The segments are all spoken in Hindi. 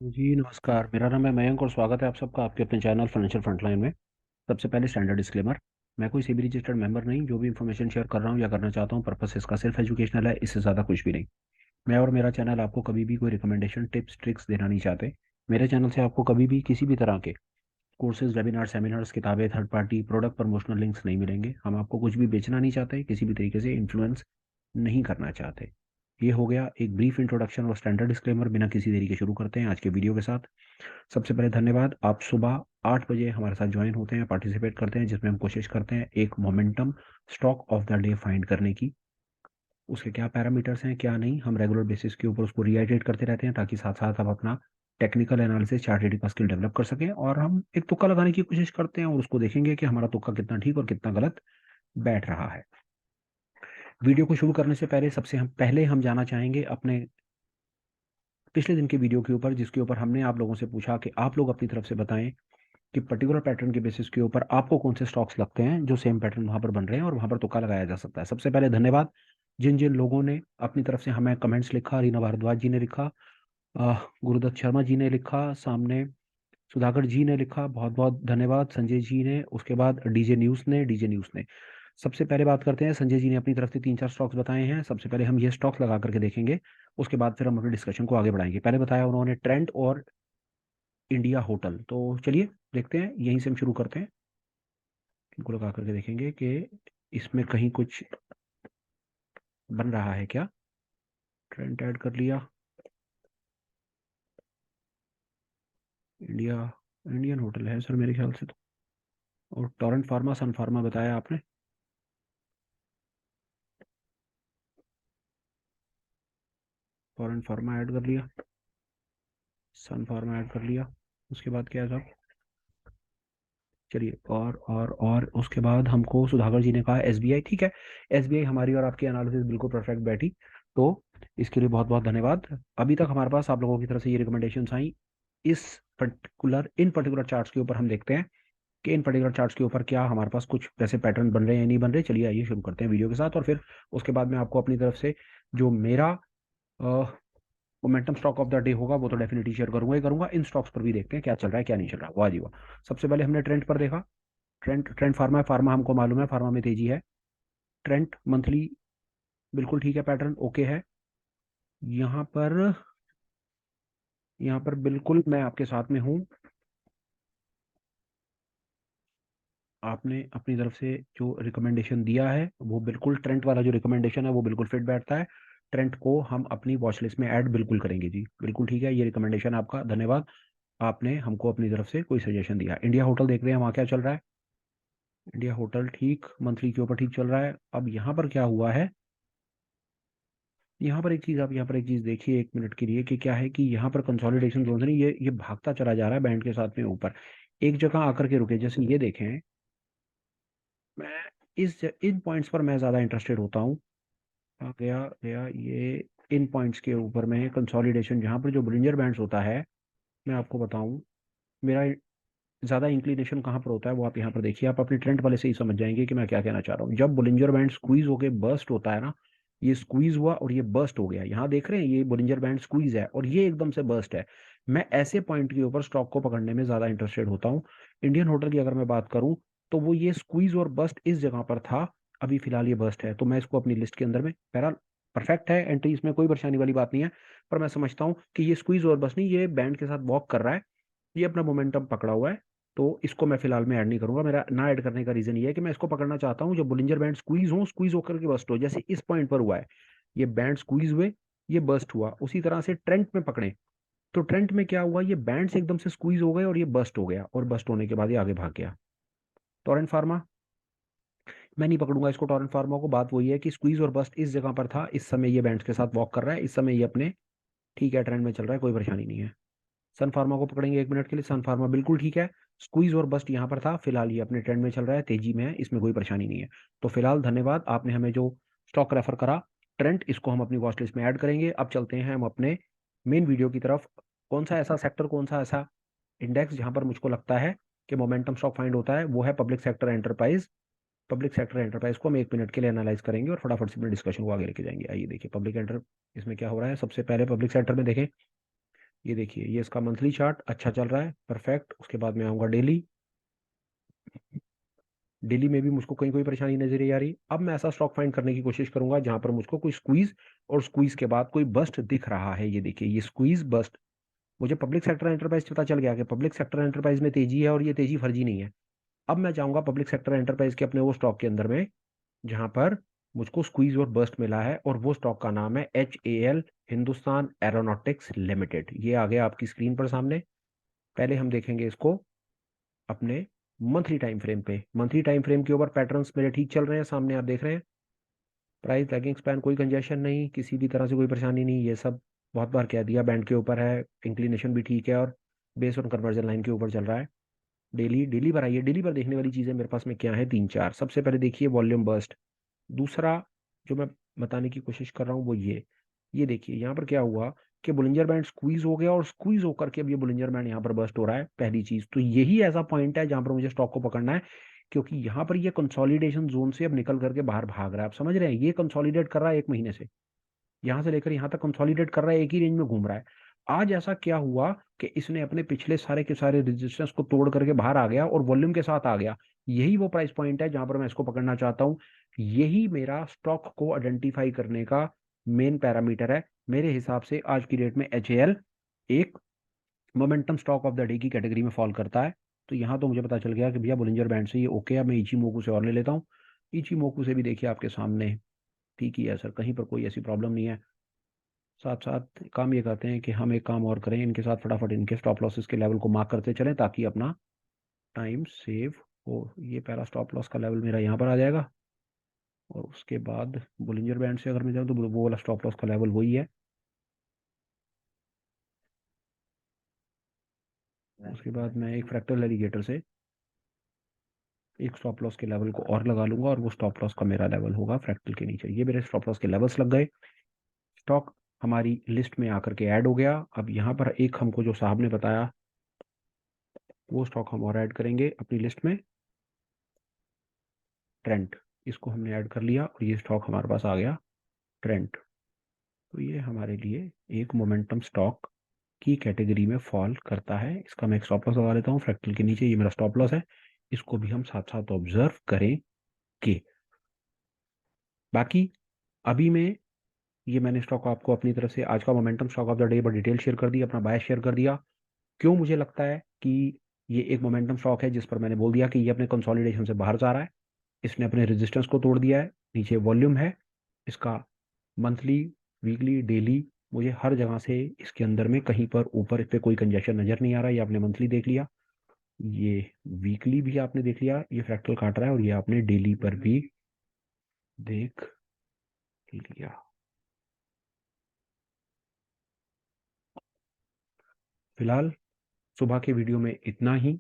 जी नमस्कार। मेरा नाम है मयंक और स्वागत है आप सबका आपके अपने चैनल फाइनेंशियल फ्रंटलाइन में। सबसे पहले स्टैंडर्ड डिस्क्लेमर। मैं कोई सीबी रजिस्टर्ड मेंबर नहीं। जो भी इन्फॉर्मेशन शेयर कर रहा हूँ या करना चाहता हूँ पर्पस इसका सिर्फ एजुकेशनल है, इससे ज़्यादा कुछ भी नहीं। मैं और मेरा चैनल आपको कभी भी कोई रिकमेंडेशन टिप्स ट्रिक्स देना नहीं चाहते। मेरे चैनल से आपको कभी भी किसी भी तरह के कोर्सेज वेबिनार सेमिनार्स किताबें third party product promotional links नहीं मिलेंगे। हम आपको कुछ भी बेचना नहीं चाहते, किसी भी तरीके से इन्फ्लुएंस नहीं करना चाहते। ये हो गया एक ब्रीफ इंट्रोडक्शन और स्टैंडर्ड डिस्क्लेमर। बिना किसी देरी के शुरू करते हैं आज के वीडियो के साथ। सबसे पहले धन्यवाद, आप सुबह 8 बजे हमारे साथ ज्वाइन होते हैं, पार्टिसिपेट करते हैं, जिसमें हम कोशिश करते हैं एक momentum stock of the day find करने की। उसके क्या पैरामीटर्स हैं क्या नहीं, हम रेगुलर बेसिस के ऊपर उसको रीहाइड्रेट करते रहते हैं ताकि साथ साथ हम अपना टेक्निकल एनालिसिस चार्ट रीडिंग का स्किल डेवलप कर सकें। और हम एक तुक्का लगाने की कोशिश करते हैं और उसको देखेंगे कि हमारा तुक्का कितना ठीक और कितना गलत बैठ रहा है। वीडियो को शुरू करने से पहले सबसे हम पहले हम जाना चाहेंगे अपने पिछले दिन के वीडियो के ऊपर, जिसके ऊपर हमने आप लोगों से पूछा कि आप लोग अपनी तरफ से बताएं कि पर्टिकुलर पैटर्न के बेसिस के ऊपर आपको कौन से स्टॉक्स लगते हैं जो सेम पैटर्न वहां पर बन रहे हैं और वहां पर तुक्का लगाया जा सकता है। सबसे पहले धन्यवाद जिन जिन लोगों ने अपनी तरफ से हमें कमेंट्स लिखा। रीना भारद्वाज जी ने लिखा, गुरुदत्त शर्मा जी ने लिखा, सामने सुधाकर जी ने लिखा, बहुत बहुत धन्यवाद संजय जी ने। उसके बाद डीजे न्यूज़ ने। सबसे पहले बात करते हैं, संजय जी ने अपनी तरफ से 3-4 स्टॉक्स बताए हैं। सबसे पहले हम ये स्टॉक्स लगा करके देखेंगे, उसके बाद फिर हम अपने डिस्कशन को आगे बढ़ाएंगे। पहले बताया उन्होंने ट्रेंड और इंडिया होटल, तो चलिए देखते हैं, यहीं से हम शुरू करते हैं। इनको लगा करके देखेंगे कि इसमें कहीं कुछ बन रहा है क्या। ट्रेंड ऐड कर लिया, इंडिया इंडियन होटल है सर मेरे ख्याल से तो। और टोरेंट फार्मा सन फार्मा बताया आपने। टोरेंट फार्मा ऐड कर लिया, सन फार्मा ऐड कर लिया। उसके बाद क्या है साहब, चलिए और उसके बाद हमको सुधाकर जी ने कहा एसबीआई। ठीक है, एसबीआई हमारी और आपकी एनालिसिस बिल्कुल परफेक्ट बैठी, तो इसके लिए बहुत बहुत धन्यवाद। अभी तक हमारे पास आप लोगों की तरफ से ये रिकमेंडेशंस आई। इस इन पर्टिकुलर चार्ट्स के ऊपर हम देखते हैं कि इन पर्टिकुलर चार्ट्स के ऊपर क्या हमारे पास कुछ ऐसे पैटर्न बन रहे हैं या नहीं बन रहे। चलिए आइए शुरू करते हैं वीडियो के साथ, और फिर उसके बाद मैं आपको अपनी तरफ से जो मेरा momentum stock of the day होगा वो तो डेफिनेटली शेयर करूंगा ही करूंगा। इन स्टॉक्स पर भी देखते हैं क्या चल रहा है क्या नहीं चल रहा। वाह जी वाह। सबसे पहले हमने ट्रेंड पर देखा। ट्रेंड ट्रेंड फार्मा है, फार्मा हमको मालूम है, फार्मा में तेजी है। ट्रेंड मंथली बिल्कुल ठीक है, पैटर्न ओके है। यहाँ पर यहाँ पर बिल्कुल मैं आपके साथ में हूँ। आपने अपनी तरफ से जो रिकमेंडेशन दिया है वो बिल्कुल ट्रेंड वाला जो रिकमेंडेशन है वो बिल्कुल फिट बैठता है। ट्रेंड को हम अपनी वॉच लिस्ट में ऐड बिल्कुल करेंगे जी, बिल्कुल ठीक है। ये रिकमेंडेशन आपका धन्यवाद, आपने हमको अपनी तरफ से कोई सजेशन दिया। इंडिया होटल देख रहे हैं वहाँ क्या चल रहा है। इंडिया होटल ठीक मंथली के ऊपर ठीक चल रहा है। अब यहाँ पर क्या हुआ है, यहाँ पर एक चीज, आप यहाँ पर एक चीज देखिए एक मिनट के लिए कि क्या है कि यहाँ पर कंसोलिडेशन जोन नहीं, ये भागता चला जा रहा है बैंड के साथ में ऊपर, एक जगह आकर के रुके। जैसे ये देखें, मैं इन पॉइंट्स पर मैं ज्यादा इंटरेस्टेड होता हूँ। गया गया ये इन पॉइंट्स के ऊपर में कंसोलिडेशन, जहाँ पर जो ब्रिंजर बैंड्स होता है, मैं आपको बताऊं मेरा ज्यादा इंक्लिनेशन कहाँ पर होता है वो आप यहाँ पर देखिए। आप अपने ट्रेंड वाले से ही समझ जाएंगे कि मैं क्या कहना चाह रहा हूँ। जब बुलिंजर बैंड स्क्वीज होके बर्स्ट होता है ना, ये स्क्वीज हुआ और ये बर्स्ट हो गया, यहाँ देख रहे हैं ये बुलिंजर बैंड स्क्वीज है और ये एकदम से बर्स्ट है। मैं ऐसे पॉइंट के ऊपर स्टॉक को पकड़ने में ज्यादा इंटरेस्टेड होता हूँ। इंडियन होटल की अगर मैं बात करूँ तो वो ये स्क्वीज और बर्स्ट इस जगह पर था, अभी फिलहाल ये बर्स्ट है, तो मैं इसको अपनी लिस्ट के अंदर में पैरा परफेक्ट है एंट्री, इसमें कोई परेशानी वाली बात नहीं है। पर मैं समझता हूँ कि ये स्क्वीज और बर्स्ट नहीं, ये बैंड के साथ वॉक कर रहा है, ये अपना मोमेंटम पकड़ा हुआ है। तो इसको मैं फिलहाल में ऐड नहीं करूंगा। मेरा ना ऐड करने का रीजन ये है कि मैं इसको पकड़ना चाहता हूँ जब बुलिंजर बैंड स्क्वीज होकर के बस्ट हो, जैसे इस पॉइंट पर हुआ है। ये बैंड स्क्वीज हुए, ये बस्ट हुआ, उसी तरह से ट्रेंड में पकड़े। तो ट्रेंड में क्या हुआ, ये बैंड से एकदम से स्क्वीज हो गए और ये बस्ट हो गया, और बस्ट होने के बाद ये आगे भाग गया। टोरेंट फार्मा मैं नहीं पकड़ूंगा इसको, टोरेंट फार्मा को। बात वही है कि स्क्वीज और बस्ट इस जगह पर था, इस समय ये बैंड के साथ वॉक कर रहा है, इस समय ये अपने ठीक है ट्रेंड में चल रहा है, कोई परेशानी नहीं है। सन फार्मा को पकड़ेंगे एक मिनट के लिए। सन फार्मा बिल्कुल ठीक है, स्क्वीज और बस्ट यहाँ पर था, फिलहाल ये अपने ट्रेंड में चल रहा है, तेजी में है, इसमें कोई परेशानी नहीं है। तो फिलहाल धन्यवाद, आपने हमें जो स्टॉक रेफर करा ट्रेंड, इसको हम अपनी वॉच लिस्ट में ऐड करेंगे। अब चलते हैं हम अपने मेन वीडियो की तरफ। कौन सा ऐसा सेक्टर, कौन सा ऐसा इंडेक्स जहां पर मुझको लगता है कि मोमेंटम स्टॉक फाइंड होता है, वो है public sector enterprise. Public sector enterprise को हम एक मिनट के लिए एनालाइज करेंगे और फटाफट से अपने डिस्कशन को आगे लेके जाएंगे। आइए देखिए पब्लिक एंटर इसमें क्या हो रहा है। सबसे पहले पब्लिक सेक्टर में देखें, ये देखिए, ये इसका मंथली चार्ट अच्छा चल रहा है, परफेक्ट। उसके बाद मैं आऊँगा डेली। डेली में भी मुझको कहीं कोई परेशानी नजर नहीं आ रही। अब मैं ऐसा स्टॉक फाइंड करने की कोशिश करूंगा जहां पर मुझको कोई स्क्वीज और स्क्वीज के बाद कोई बस्ट दिख रहा है। ये देखिए, ये स्क्वीज बस्ट। मुझे पब्लिक सेक्टर एंटरप्राइज पता चल गया कि पब्लिक सेक्टर एंटरप्राइज में तेजी है और ये तेजी फर्जी नहीं है। अब मैं जाऊंगा पब्लिक सेक्टर एंटरप्राइज के अपने वो स्टॉक के अंदर में जहां पर मुझको स्क्वीज और बस्ट मिला है, और वो स्टॉक का नाम है HAL, हिंदुस्तान एरोनॉटिक्स लिमिटेड। ये आ गया आपकी स्क्रीन पर सामने। पहले हम देखेंगे इसको अपने मंथली टाइम फ्रेम पे। मंथली टाइम फ्रेम के ऊपर पैटर्न्स मेरे ठीक चल रहे हैं, सामने आप देख रहे हैं। प्राइस लैगिंग स्पैन, कोई कंजेशन नहीं, किसी भी तरह से कोई परेशानी नहीं। ये सब बहुत बार कह दिया, बैंड के ऊपर है, इंक्लिनेशन भी ठीक है, और बेस ऑन कन्वर्जन लाइन के ऊपर चल रहा है। डेली, डेली पर आइए। डेली पर देखने वाली चीजें मेरे पास में क्या है, तीन चार। सबसे पहले देखिए वॉल्यूम बर्स्ट। दूसरा जो मैं बताने की कोशिश कर रहा हूँ वो ये देखिए यहाँ पर क्या हुआ कि बुलिंजर बैंड स्क्वीज हो गया, और स्क्वीज होकर के अब ये बुलिंजर बैंड यहाँ पर बस्ट हो रहा है। पहली चीज तो यही ऐसा पॉइंट है जहां पर मुझे स्टॉक को पकड़ना है, क्योंकि यहाँ पर ये कंसोलिडेशन जोन से अब निकल करके बाहर भाग रहा है। आप समझ रहे हैं, ये कंसोलिडेट कर रहा है 1 महीने से, यहाँ से लेकर यहाँ तक कंसोलिडेट कर रहा है, एक ही रेंज में घूम रहा है। आज ऐसा क्या हुआ कि इसने अपने पिछले सारे के सारे रेजिस्टेंस को तोड़ करके बाहर आ गया और वॉल्यूम के साथ आ गया। यही वो प्राइस पॉइंट है जहां पर मैं इसको पकड़ना चाहता हूँ। यही मेरा स्टॉक को आइडेंटिफाई करने का मेन पैरामीटर है। मेरे हिसाब से आज की डेट में HAL एक momentum stock of the day की कैटेगरी में फॉल करता है। तो यहाँ तो मुझे पता चल गया कि भैया बुलिंजर बैंड से ये ओके है। मैं इचीमोकू से और ले लेता हूँ। इचीमोकू से भी देखिए आपके सामने ठीक ही है सर, कहीं पर कोई ऐसी प्रॉब्लम नहीं है। साथ साथ काम ये करते हैं कि हम एक काम और करें, इनके साथ फटाफट इनके स्टॉप लॉसेस के लेवल को मार्क करते चलें ताकि अपना टाइम सेव हो। ये पहला स्टॉप लॉस का लेवल मेरा यहाँ पर आ जाएगा, और उसके बाद बुलिंजर बैंड से अगर मैं जाऊँ तो वो वाला स्टॉप लॉस का लेवल वही है। उसके बाद मैं एक फ्रैक्टल एलिगेटर से एक स्टॉप लॉस के लेवल को और लगा लूंगा, और वो स्टॉप लॉस का मेरा लेवल होगा फ्रैक्टल के नीचे। ये मेरे स्टॉप लॉस के लेवल्स लग गए। स्टॉक हमारी लिस्ट में आकर के ऐड हो गया। अब यहाँ पर एक हमको जो साहब ने बताया वो स्टॉक हम और ऐड करेंगे अपनी लिस्ट में, ट्रेंट। इसको हमने ऐड कर लिया और ये स्टॉक हमारे पास आ गया, ट्रेंट। तो ये हमारे लिए एक मोमेंटम स्टॉक की कैटेगरी में फॉल करता है। इसका मैं एक स्टॉप लॉस लगा लेता हूँ फ्रैक्टल के नीचे। ये मेरा स्टॉप लॉस है, इसको भी हम साथ साथ ऑब्जर्व करेंगे। बाकी अभी में ये मैंने स्टॉक आपको अपनी तरफ से आज का momentum stock of the day पर डिटेल शेयर कर दी, अपना बायस शेयर कर दिया। क्यों मुझे लगता है कि ये एक मोमेंटम स्टॉक है, जिस पर मैंने बोल दिया कि ये अपने कंसोलिडेशन से बाहर जा रहा है। इसने अपने रेजिस्टेंस को तोड़ दिया है, नीचे वॉल्यूम है इसका। मंथली, वीकली, डेली, मुझे हर जगह से इसके अंदर में कहीं पर ऊपर इस पे कोई कंजेशन नजर नहीं आ रहा। ये आपने मंथली देख लिया, ये वीकली भी आपने देख लिया, ये फ्रैक्टल काट रहा है, और ये आपने डेली पर भी देख लिया। फिलहाल सुबह के वीडियो में इतना ही।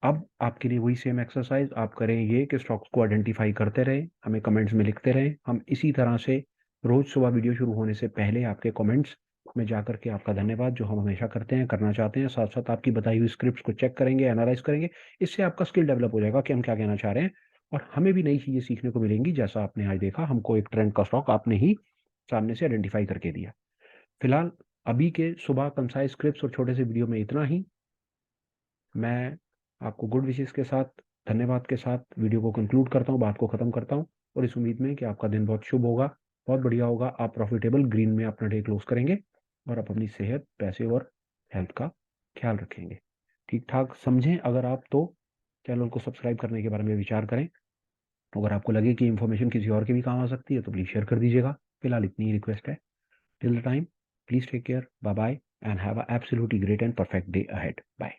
अब आपके लिए वही सेम एक्सरसाइज आप करें, ये कि स्टॉक्स को आइडेंटिफाई करते रहें, हमें कमेंट्स में लिखते रहें। हम इसी तरह से रोज सुबह वीडियो शुरू होने से पहले आपके कमेंट्स में जाकर के आपका धन्यवाद, जो हम हमेशा करते हैं, करना चाहते हैं। साथ साथ आपकी बताई हुई स्क्रिप्ट को चेक करेंगे, एनालाइज करेंगे। इससे आपका स्किल डेवलप हो जाएगा कि हम क्या कहना चाह रहे हैं, और हमें भी नई चीज़ें सीखने को मिलेंगी। जैसा आपने आज देखा, हमको एक ट्रेंड का स्टॉक आपने ही सामने से आइडेंटिफाई करके दिया। फिलहाल अभी के सुबह कंसाइज स्क्रिप्ट्स और छोटे से वीडियो में इतना ही। मैं आपको गुड विशेस के साथ, धन्यवाद के साथ वीडियो को कंक्लूड करता हूँ, बात को ख़त्म करता हूँ, और इस उम्मीद में कि आपका दिन बहुत शुभ होगा, बहुत बढ़िया होगा। आप प्रॉफिटेबल ग्रीन में अपना डे क्लोज करेंगे, और आप अपनी सेहत, पैसे और हेल्थ का ख्याल रखेंगे। ठीक ठाक समझें अगर आप, तो चैनल को सब्सक्राइब करने के बारे में विचार करें। अगर आपको लगे कि इन्फॉर्मेशन किसी और के भी काम आ सकती है तो प्लीज़ शेयर कर दीजिएगा। फिलहाल इतनी ही रिक्वेस्ट है। Till the time, please take care, bye bye, and have a absolutely great and perfect day ahead. Bye.